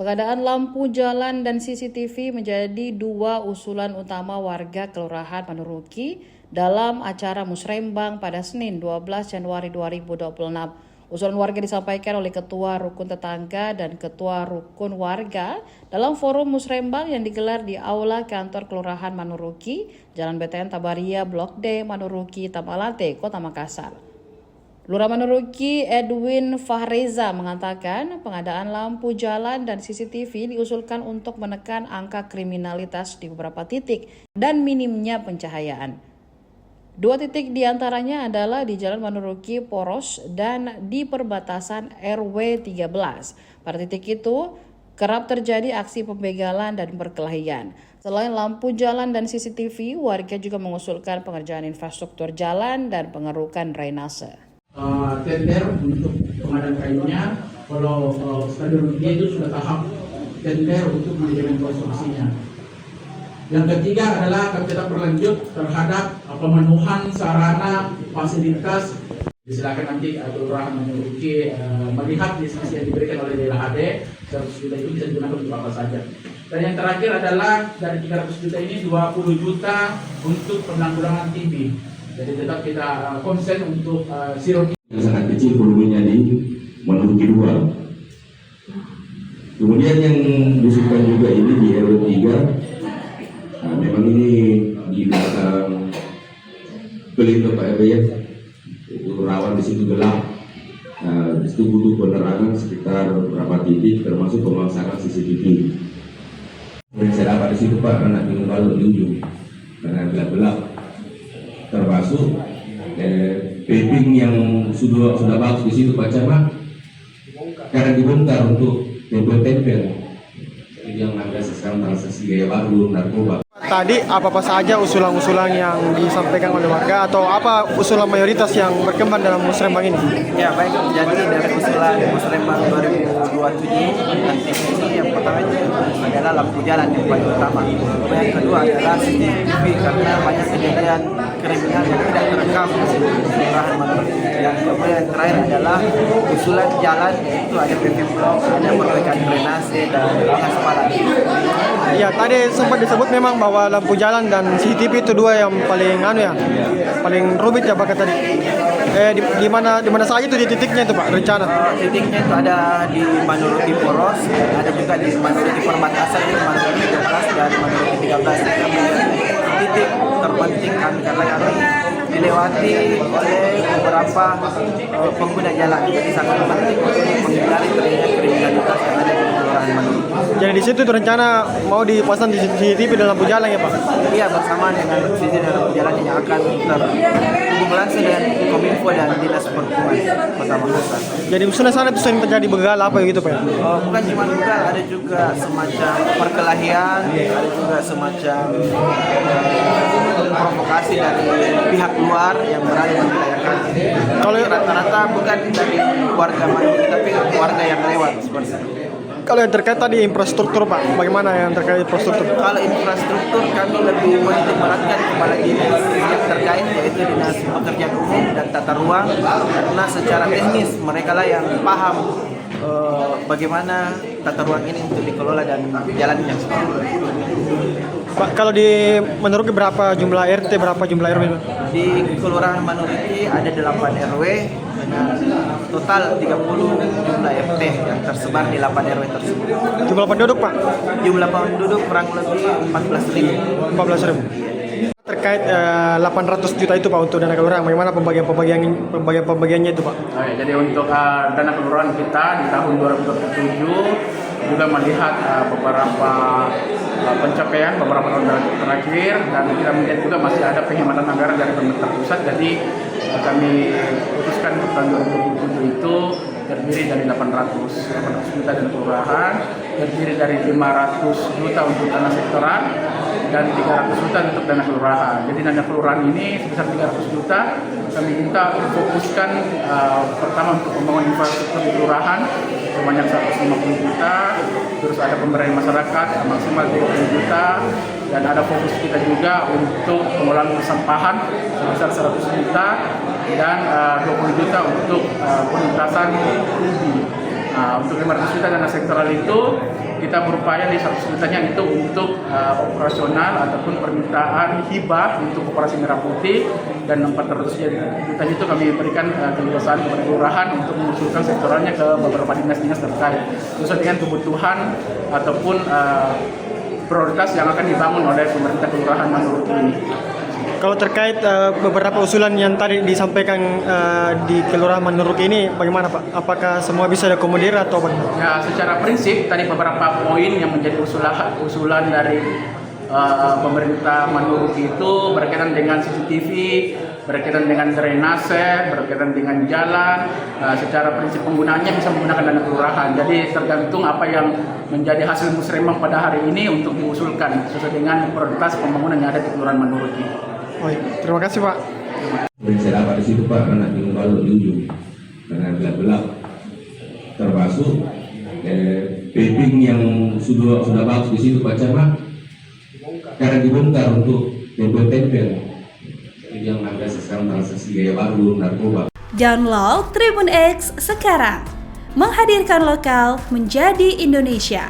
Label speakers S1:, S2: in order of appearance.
S1: Pengadaan lampu jalan dan CCTV menjadi dua usulan utama warga Kelurahan Manuruki dalam acara Musrembang pada Senin 12 Januari 2026. Usulan warga disampaikan oleh Ketua Rukun Tetangga dan Ketua Rukun Warga dalam forum Musrembang yang digelar di Aula Kantor Kelurahan Manuruki, Jalan BTN Tabaria, Blok D, Manuruki, Tamalate, Kota Makassar. Lurah Manuruki Edwin Fahreza mengatakan pengadaan lampu jalan dan CCTV diusulkan untuk menekan angka kriminalitas di beberapa titik dan minimnya pencahayaan. Dua titik diantaranya adalah di Jalan Manuruki Poros dan di perbatasan RW 13. Pada titik itu kerap terjadi aksi pembegalan dan perkelahian. Selain lampu jalan dan CCTV, warga juga mengusulkan pengerjaan infrastruktur jalan dan pengerukan drainase.
S2: Tender untuk pengadaan kainnya, kalau stadion dia itu sudah tahap tender untuk manajemen konstruksinya. Yang ketiga adalah kita berlanjut terhadap pemenuhan sarana fasilitas. Silakan nanti Kelurahan Manuruki melihat diskusi yang diberikan oleh DLHD, 100 juta itu bisa digunakan untuk apa saja. Dan yang terakhir adalah dari 300 juta ini 20 juta untuk penanggulangan TB. Jadi tetap kita konsen untuk sirop
S3: yang sangat kecil volumenya di Manuruki 2. Kemudian yang diusulkan juga ini di RW 3. Nah, memang ini di belakang Pelito Pak RW ya, itu rawan di situ gelap. Nah, di situ butuh penerangan sekitar beberapa titik termasuk pemasangan CCTV. Yang saya dapat di situ Pak, karena bingung kalau di ujung karena gelap-gelap, termasuk paving yang sudah bagus di situ Pak Camat, karena dibongkar untuk tempel-tempel yang ada sekarang transaksi gaya baru narkoba.
S4: Tadi apa saja usulan-usulan yang disampaikan oleh warga atau apa usulan mayoritas yang berkembang dalam Musrembang ini?
S5: Ya baik, jadi dari usulan Musrembang 2027 nanti ini yang pertama adalah lampu jalan yang paling utama. Yang kedua adalah CCTV karena banyak kejadian kriminal yang tidak terekam di Kelurahan Manuruki. Yang kemudian yang terakhir adalah usulan jalan, itu ada paving block, ada perbaikan drainase dan pengaspalan.
S4: Ya tadi sempat disebut memang bahwa lampu jalan dan CCTV itu dua yang paling paling rumit ya Pak tadi. Di mana saja itu di titiknya itu Pak rencana?
S5: Titiknya itu ada di Manuruki Poros, ada juga di Manuruki perbatasan di Manuruki 12 dan Manuruki 13. Titik terpenting kami karena kami dilewati oleh beberapa pengguna jalan, jadi sangat penting untuk menghindari terjadinya kriminalitas yang ada di Kelurahan Manuruki.
S4: Jadi di situ rencana mau dipasang di CCTV dan lampu jalan ya Pak?
S5: Iya, bersama dengan CCTV dan lampu jalan yang akan terhubung langsung dengan Kominfo dan Dinas Perhubungan Kota Makassar.
S4: Jadi usulan sana itu sering terjadi begal apa gitu Pak?
S5: Bukan cuma begal, ada juga semacam perkelahian, ada juga semacam provokasi dari pihak luar yang berada di wilayah kami. Kalau rata-rata bukan dari warga Manuruki tapi warga yang lewat seperti itu.
S4: Kalau yang terkait tadi infrastruktur Pak, bagaimana yang terkait infrastruktur?
S5: Kalau infrastruktur kami lebih menitik beratkan kepada dinas yang terkait yaitu Dinas Pekerjaan Umum dan Tata Ruang, karena secara teknis mereka lah yang paham bagaimana tata ruang ini untuk dikelola dan jalan yang seperti itu.
S4: Pak, kalau di Manuruki berapa jumlah RT, berapa jumlah RW?
S5: Di Kelurahan Manuruki ada 8 RW dengan total 30 jumlah RT yang tersebar di 8 RW tersebut.
S4: Jumlah penduduk Pak?
S5: Jumlah penduduk kurang lebih 14.000.
S4: 14.000. Terkait 800 juta itu Pak untuk dana kelurahan, bagaimana pembagiannya itu Pak?
S2: Jadi untuk dana kelurahan kita di tahun 2027 juga melihat beberapa pencapaian beberapa tahun terakhir, dan kita melihat juga masih ada penghematan anggaran dari pemerintah pusat. Jadi kami putuskan untuk tahun 2027 itu terdiri dari 800 juta dana kelurahan, terdiri dari 500 juta untuk dana sektoral dan 300 juta untuk dana kelurahan. Jadi dana kelurahan ini sebesar 300 juta kami minta fokuskan pertama untuk pembangunan infrastruktur di kelurahan sebanyak 150 juta, terus ada pemberdayaan masyarakat maksimal 20 juta, dan ada fokus kita juga untuk pengelolaan persampahan sebesar 100 juta dan 20 juta untuk penuntasan rugi. Untuk 500 juta dana sektoral itu kita berupaya di 100 jutanya itu untuk operasional ataupun permintaan hibah untuk Koperasi Merah Putih, dan 400 juta itu kami berikan keleluasaan kepada kelurahan untuk mengusulkan sektoralnya ke beberapa dinas-dinas terkait sesuai dengan kebutuhan ataupun prioritas yang akan dibangun oleh pemerintah Kelurahan Manurut ini.
S4: Kalau terkait beberapa usulan yang tadi disampaikan di Kelurahan Manurut ini, bagaimana Pak? Apakah semua bisa diakomodir atau bagaimana?
S2: Ya, secara prinsip tadi beberapa poin yang menjadi usulan dari pemerintah Manurut itu berkaitan dengan CCTV, berkaitan dengan drainase, berkaitan dengan jalan. Secara prinsip penggunaannya bisa menggunakan dana kelurahan. Jadi tergantung apa yang menjadi hasil musrembang pada hari ini untuk diusulkan sesuai dengan prioritas pembangunan yang ada di Kelurahan Manurut ini.
S4: Oh, iya. Terima kasih Pak.
S3: Saya dapat di situ Pak, karena bingung kalau di ujung karena gelap-gelap, termasuk paving yang sudah bagus di situ Pak Camat, karena dibongkar untuk tempel-tempel yang ada sekarang transaksi gaya baru narkoba.
S6: Download Tribun X sekarang, menghadirkan lokal menjadi Indonesia.